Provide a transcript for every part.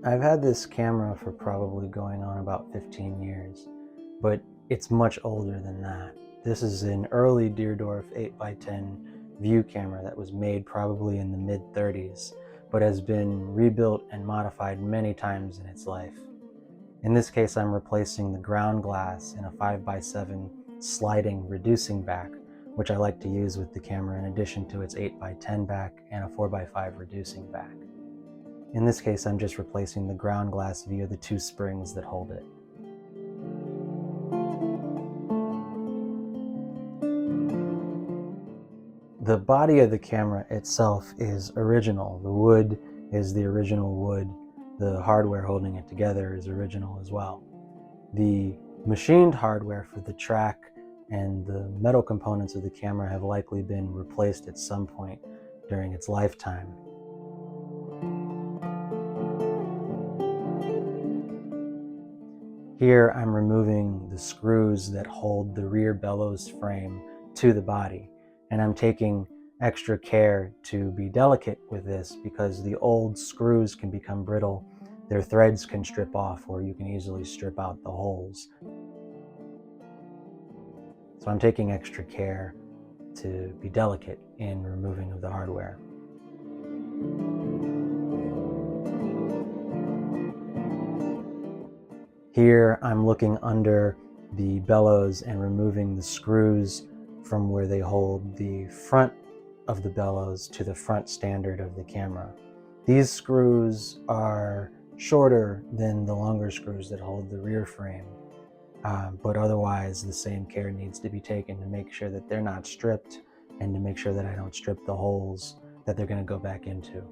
I've had this camera for probably going on about 15 years, but it's much older than that. This is an early Deardorff 8x10 view camera that was made probably in the mid-30s, but has been rebuilt and modified many times in its life. In this case, I'm replacing the ground glass in a 5x7 sliding reducing back, which I like to use with the camera in addition to its 8x10 back and a 4x5 reducing back. In this case, I'm just replacing the ground glass via the two springs that hold it. The body of the camera itself is original. The wood is the original wood. The hardware holding it together is original as well. The machined hardware for the track and the metal components of the camera have likely been replaced at some point during its lifetime. Here I'm removing the screws that hold the rear bellows frame to the body, and I'm taking extra care to be delicate with this because the old screws can become brittle, their threads can strip off, or you can easily strip out the holes. So I'm taking extra care to be delicate in removing of the hardware. Here I'm looking under the bellows and removing the screws from where they hold the front of the bellows to the front standard of the camera. These screws are shorter than the longer screws that hold the rear frame, but otherwise the same care needs to be taken to make sure that they're not stripped and to make sure that I don't strip the holes that they're going to go back into.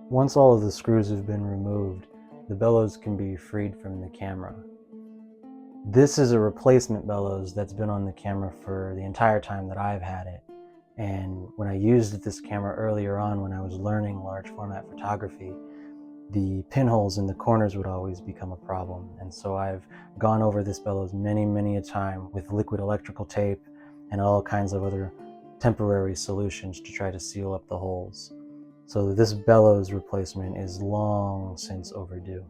Once all of the screws have been removed, the bellows can be freed from the camera. This is a replacement bellows that's been on the camera for the entire time that I've had it. And when I used this camera earlier on when I was learning large format photography, the pinholes in the corners would always become a problem. And so I've gone over this bellows many a time with liquid electrical tape and all kinds of other temporary solutions to try to seal up the holes. So this bellows replacement is long since overdue.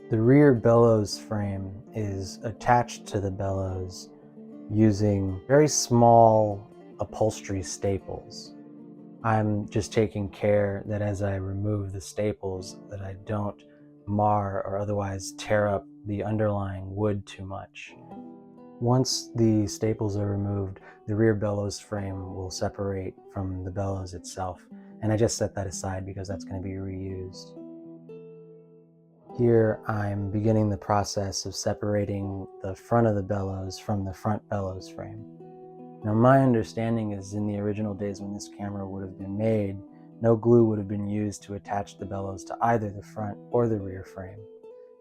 The rear bellows frame is attached to the bellows using very small upholstery staples. I'm just taking care that as I remove the staples that I don't mar or otherwise tear up the underlying wood too much. Once the staples are removed, the rear bellows frame will separate from the bellows itself, and I just set that aside because that's going to be reused. Here I'm beginning the process of separating the front of the bellows from the front bellows frame. Now my understanding is in the original days when this camera would have been made, no glue would have been used to attach the bellows to either the front or the rear frame.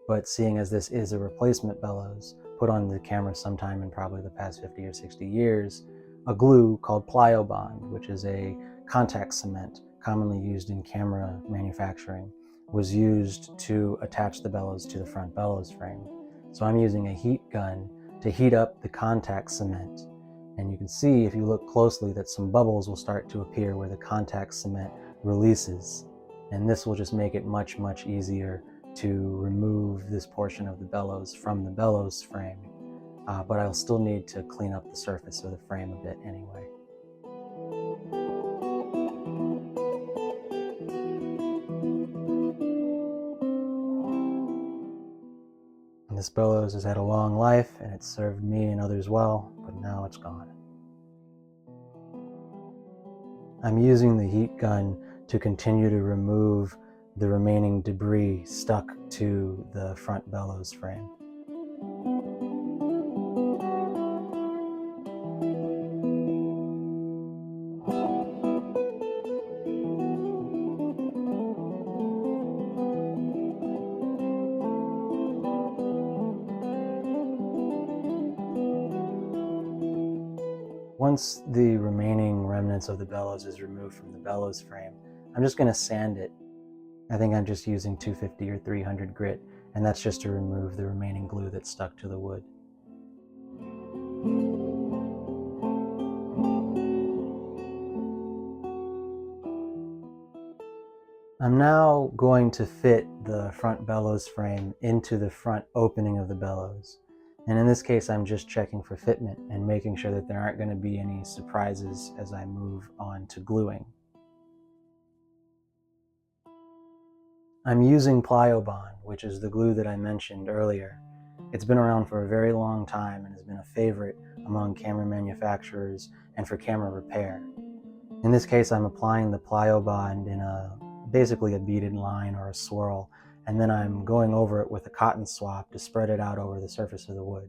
But seeing as this is a replacement bellows put on the camera sometime in probably the past 50 or 60 years, a glue called Pliobond, which is a contact cement commonly used in camera manufacturing, was used to attach the bellows to the front bellows frame. So I'm using a heat gun to heat up the contact cement. And you can see if you look closely that some bubbles will start to appear where the contact cement releases. And this will just make it much easier to remove this portion of the bellows from the bellows frame. But I'll still need to clean up the surface of the frame a bit anyway. And this bellows has had a long life and it's served me and others well, but now it's gone. I'm using the heat gun to continue to remove the remaining debris stuck to the front bellows frame. Once the remaining remnants of the bellows is removed from the bellows frame, I'm just going to sand it. I think I'm just using 250 or 300 grit, and that's just to remove the remaining glue that's stuck to the wood. I'm now going to fit the front bellows frame into the front opening of the bellows. And in this case, I'm just checking for fitment and making sure that there aren't going to be any surprises as I move on to gluing. I'm using Plyobond, which is the glue that I mentioned earlier. It's been around for a very long time and has been a favorite among camera manufacturers and for camera repair. In this case, I'm applying the Plyobond in basically a beaded line or a swirl, and then I'm going over it with a cotton swab to spread it out over the surface of the wood.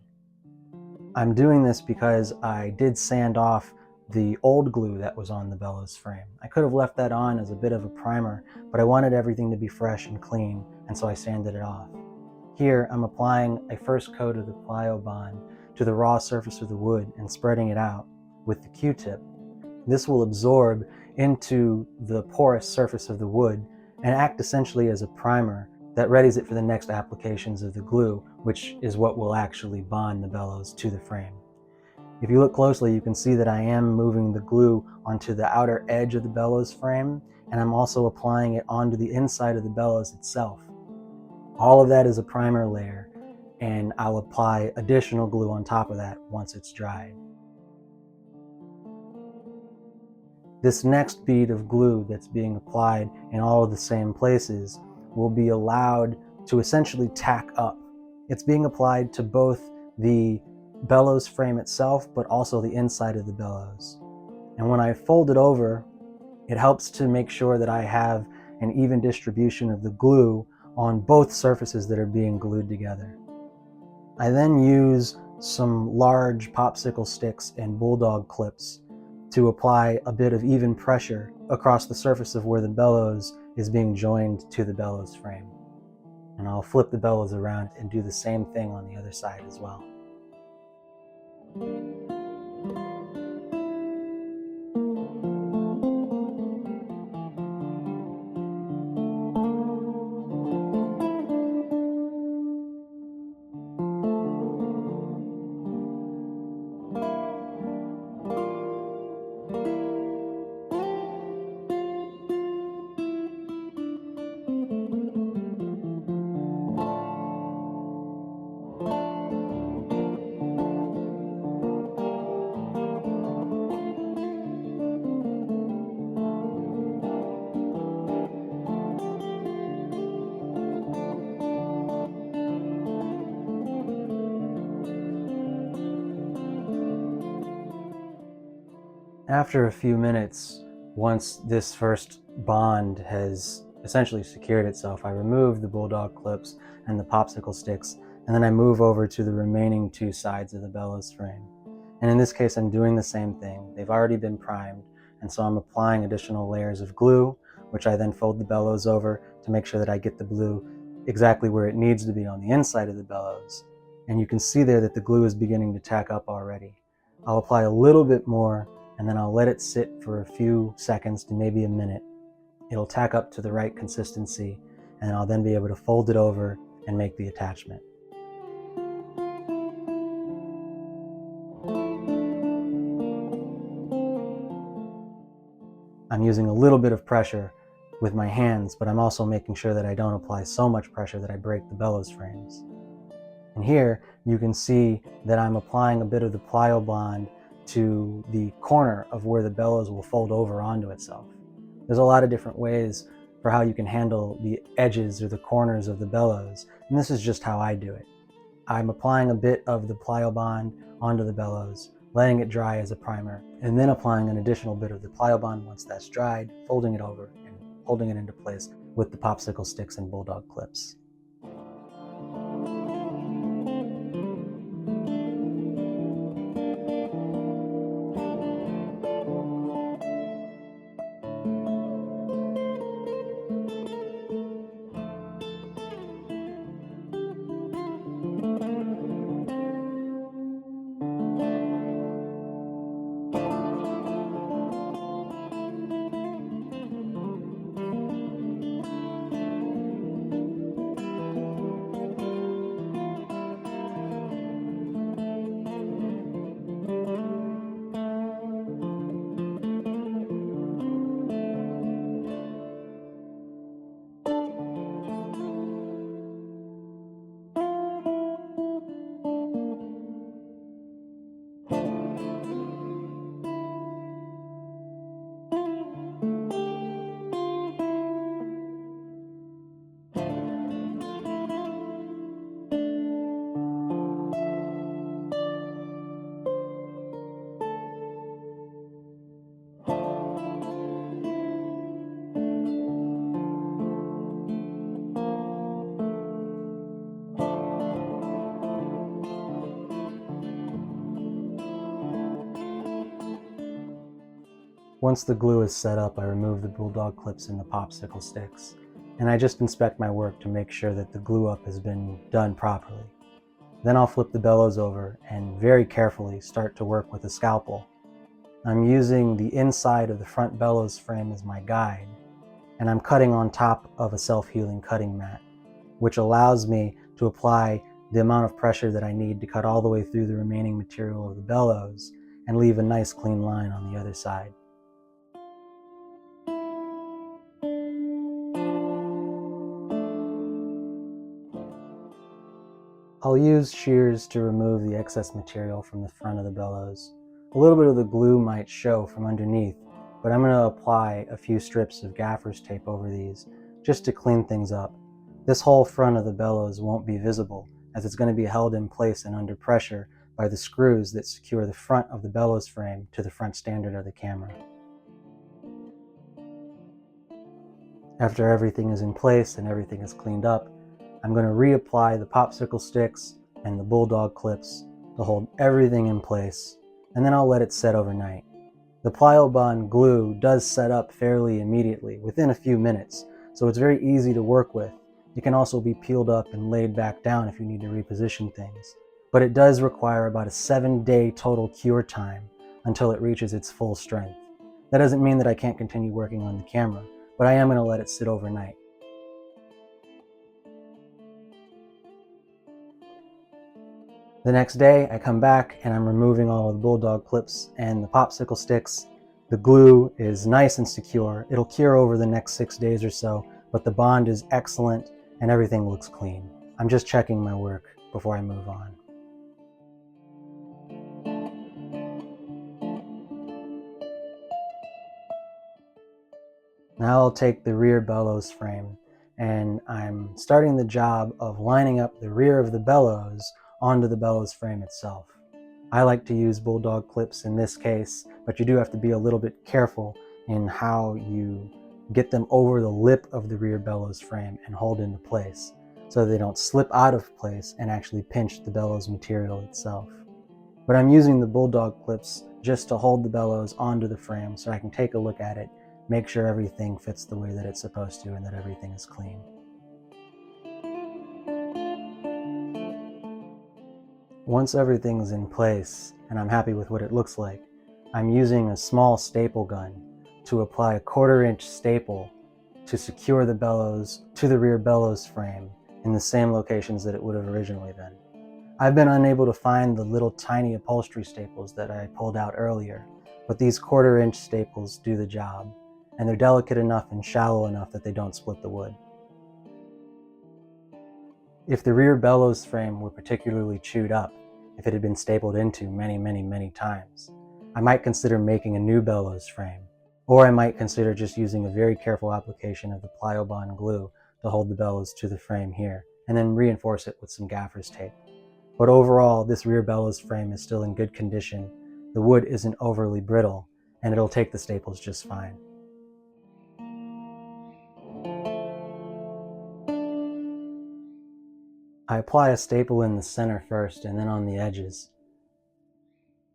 I'm doing this because I did sand off the old glue that was on the bellows frame. I could have left that on as a bit of a primer, but I wanted everything to be fresh and clean, and so I sanded it off. Here, I'm applying a first coat of the Plyobond to the raw surface of the wood and spreading it out with the Q-tip. This will absorb into the porous surface of the wood and act essentially as a primer that readies it for the next applications of the glue, which is what will actually bond the bellows to the frame. If you look closely, you can see that I am moving the glue onto the outer edge of the bellows frame, and I'm also applying it onto the inside of the bellows itself. All of that is a primer layer, and I'll apply additional glue on top of that once it's dried. This next bead of glue that's being applied in all of the same places will be allowed to essentially tack up. It's being applied to both the bellows frame itself, but also the inside of the bellows. And when I fold it over, it helps to make sure that I have an even distribution of the glue on both surfaces that are being glued together. I then use some large popsicle sticks and bulldog clips to apply a bit of even pressure across the surface of where the bellows is being joined to the bellows frame. And I'll flip the bellows around and do the same thing on the other side as well. After a few minutes, once this first bond has essentially secured itself, I remove the bulldog clips and the popsicle sticks, and then I move over to the remaining two sides of the bellows frame. And in this case, I'm doing the same thing. They've already been primed, and so I'm applying additional layers of glue, which I then fold the bellows over to make sure that I get the glue exactly where it needs to be on the inside of the bellows. And you can see there that the glue is beginning to tack up already. I'll apply a little bit more, and then I'll let it sit for a few seconds to maybe a minute. It'll tack up to the right consistency, and I'll then be able to fold it over and make the attachment. I'm using a little bit of pressure with my hands, but I'm also making sure that I don't apply so much pressure that I break the bellows frames. And here you can see that I'm applying a bit of the Plyobond to the corner of where the bellows will fold over onto itself. There's a lot of different ways for how you can handle the edges or the corners of the bellows, and this is just how I do it. I'm applying a bit of the Plyobond onto the bellows, letting it dry as a primer, and then applying an additional bit of the Plyobond once that's dried, folding it over and holding it into place with the popsicle sticks and bulldog clips. Once the glue is set up, I remove the bulldog clips and the popsicle sticks, and I just inspect my work to make sure that the glue up has been done properly. Then I'll flip the bellows over and very carefully start to work with a scalpel. I'm using the inside of the front bellows frame as my guide, and I'm cutting on top of a self-healing cutting mat, which allows me to apply the amount of pressure that I need to cut all the way through the remaining material of the bellows and leave a nice clean line on the other side. I'll use shears to remove the excess material from the front of the bellows. A little bit of the glue might show from underneath, but I'm going to apply a few strips of gaffer's tape over these just to clean things up. This whole front of the bellows won't be visible, as it's going to be held in place and under pressure by the screws that secure the front of the bellows frame to the front standard of the camera. After everything is in place and everything is cleaned up, I'm going to reapply the popsicle sticks and the bulldog clips to hold everything in place, and then I'll let it set overnight. The Plyo-Bond glue does set up fairly immediately, within a few minutes, so it's very easy to work with. It can also be peeled up and laid back down if you need to reposition things. But it does require about a 7-day total cure time until it reaches its full strength. That doesn't mean that I can't continue working on the camera, but I am going to let it sit overnight. The next day, I come back and I'm removing all of the bulldog clips and the popsicle sticks. The glue is nice and secure. It'll cure over the next 6 days or so, but the bond is excellent and everything looks clean. I'm just checking my work before I move on. Now I'll take the rear bellows frame and I'm starting the job of lining up the rear of the bellows onto the bellows frame itself. I like to use bulldog clips in this case, but you do have to be a little bit careful in how you get them over the lip of the rear bellows frame and hold into place so they don't slip out of place and actually pinch the bellows material itself. But I'm using the bulldog clips just to hold the bellows onto the frame so I can take a look at it, make sure everything fits the way that it's supposed to and that everything is clean. Once everything's in place and I'm happy with what it looks like, I'm using a small staple gun to apply a 1/4-inch staple to secure the bellows to the rear bellows frame in the same locations that it would have originally been. I've been unable to find the little tiny upholstery staples that I pulled out earlier, but these 1/4-inch staples do the job, and they're delicate enough and shallow enough that they don't split the wood. If the rear bellows frame were particularly chewed up, if it had been stapled into many times, I might consider making a new bellows frame, or I might consider just using a very careful application of the Plyo-Bond glue to hold the bellows to the frame here, and then reinforce it with some gaffer's tape. But overall, this rear bellows frame is still in good condition, the wood isn't overly brittle, and it'll take the staples just fine. I apply a staple in the center first and then on the edges,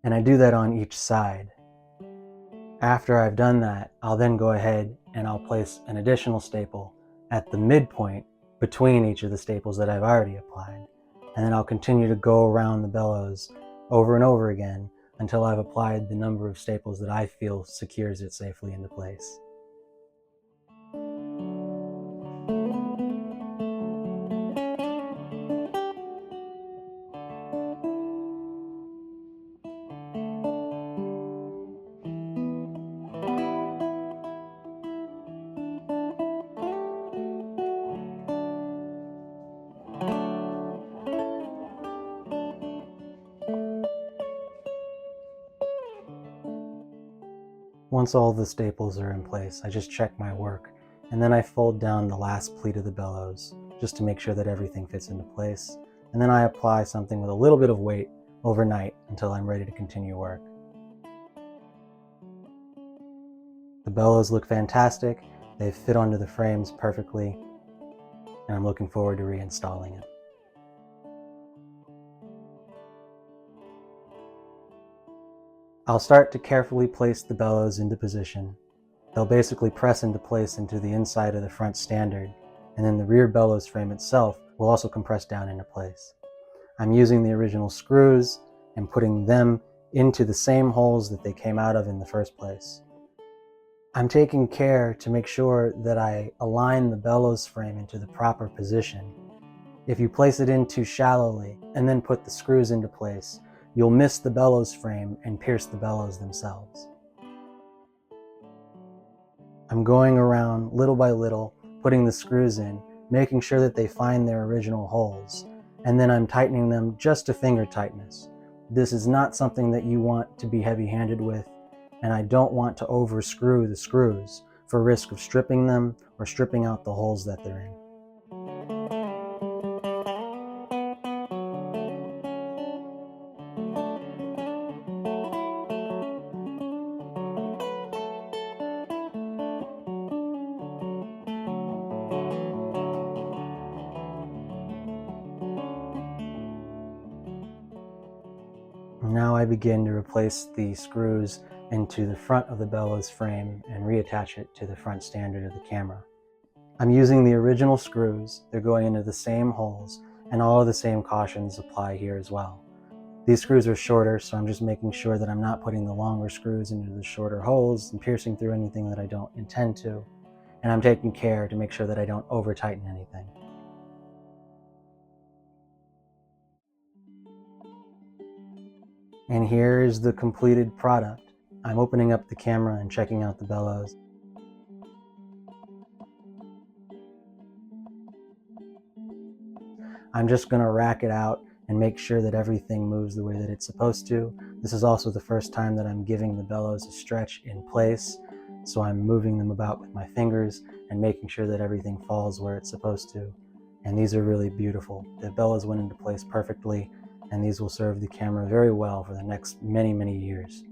and I do that on each side. After I've done that, I'll then go ahead and I'll place an additional staple at the midpoint between each of the staples that I've already applied, and then I'll continue to go around the bellows over and over again until I've applied the number of staples that I feel secures it safely into place. Once all the staples are in place, I just check my work, and then I fold down the last pleat of the bellows, just to make sure that everything fits into place, and then I apply something with a little bit of weight overnight until I'm ready to continue work. The bellows look fantastic, they fit onto the frames perfectly, and I'm looking forward to reinstalling it. I'll start to carefully place the bellows into position. They'll basically press into place into the inside of the front standard, and then the rear bellows frame itself will also compress down into place. I'm using the original screws and putting them into the same holes that they came out of in the first place. I'm taking care to make sure that I align the bellows frame into the proper position. If you place it in too shallowly and then put the screws into place, you'll miss the bellows frame and pierce the bellows themselves. I'm going around little by little, putting the screws in, making sure that they find their original holes, and then I'm tightening them just to finger tightness. This is not something that you want to be heavy-handed with, and I don't want to over-screw the screws for risk of stripping them or stripping out the holes that they're in. Now I begin to replace the screws into the front of the bellows frame and reattach it to the front standard of the camera. I'm using the original screws, they're going into the same holes, and all of the same cautions apply here as well. These screws are shorter, so I'm just making sure that I'm not putting the longer screws into the shorter holes and piercing through anything that I don't intend to, and I'm taking care to make sure that I don't over-tighten anything. And here is the completed product. I'm opening up the camera and checking out the bellows. I'm just going to rack it out and make sure that everything moves the way that it's supposed to. This is also the first time that I'm giving the bellows a stretch in place, so I'm moving them about with my fingers and making sure that everything falls where it's supposed to. And these are really beautiful. The bellows went into place perfectly, and these will serve the camera very well for the next many, many years.